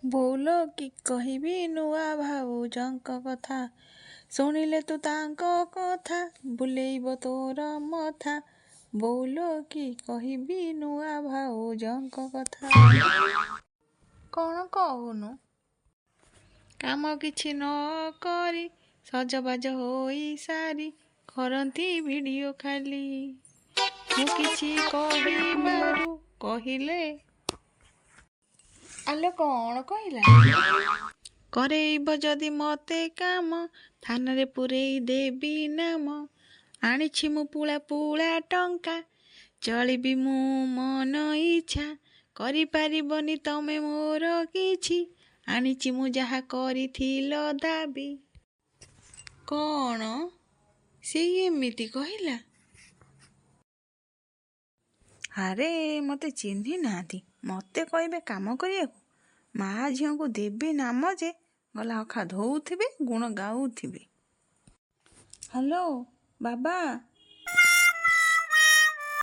ବୋଉଲୋ କି କହିବି ନୂଆ ଭାଉଜଙ୍କ କଥା, ଶୁଣିଲେ ତୁ ତାଙ୍କ କଥା ବୁଲେଇବ ତୋର ମଥା। ବୋଉଲୋ କି କହିବି ନୂଆ ଭାଉଜଙ୍କ କଥା। କ'ଣ କହୁନୁ? କାମ କିଛି ନ କରି ସଜବାଜ ହୋଇ ସାରି କରନ୍ତି ଭିଡ଼ିଓ ଖାଲି। ମୁଁ କିଛି କହିବାରୁ କହିଲେ ଆଲୋ କ'ଣ କହିଲା? କରେଇବ ଯଦି ମତେ କାମ, ଥାନାରେ ପୁରେଇ ଦେବି ନାମ। ଆଣିଛି ମୁଁ ପୁଳା ପୁଳା ଟଙ୍କା, ଚଳିବି ମୁଁ ମନ ଇଚ୍ଛା। କରିପାରିବନି ତମେ ମୋର କିଛି, ଆଣିଛି ମୁଁ ଯାହା କରିଥିଲ ଦାବି। କ'ଣ ସେଇ ଏମିତି କହିଲା? ଆରେ ମୋତେ ଚିହ୍ନି ନାହାନ୍ତି, ମୋତେ କହିବେ କାମ କରିବାକୁ। ମା ଝିଅଙ୍କୁ ଦେବି ନାମ ଯେ ଗଲା ଅଖା ଧୋଉଥିବେ ଗୁଣ ଗାଉଥିବେ। ହ୍ୟାଲୋ ବାବା,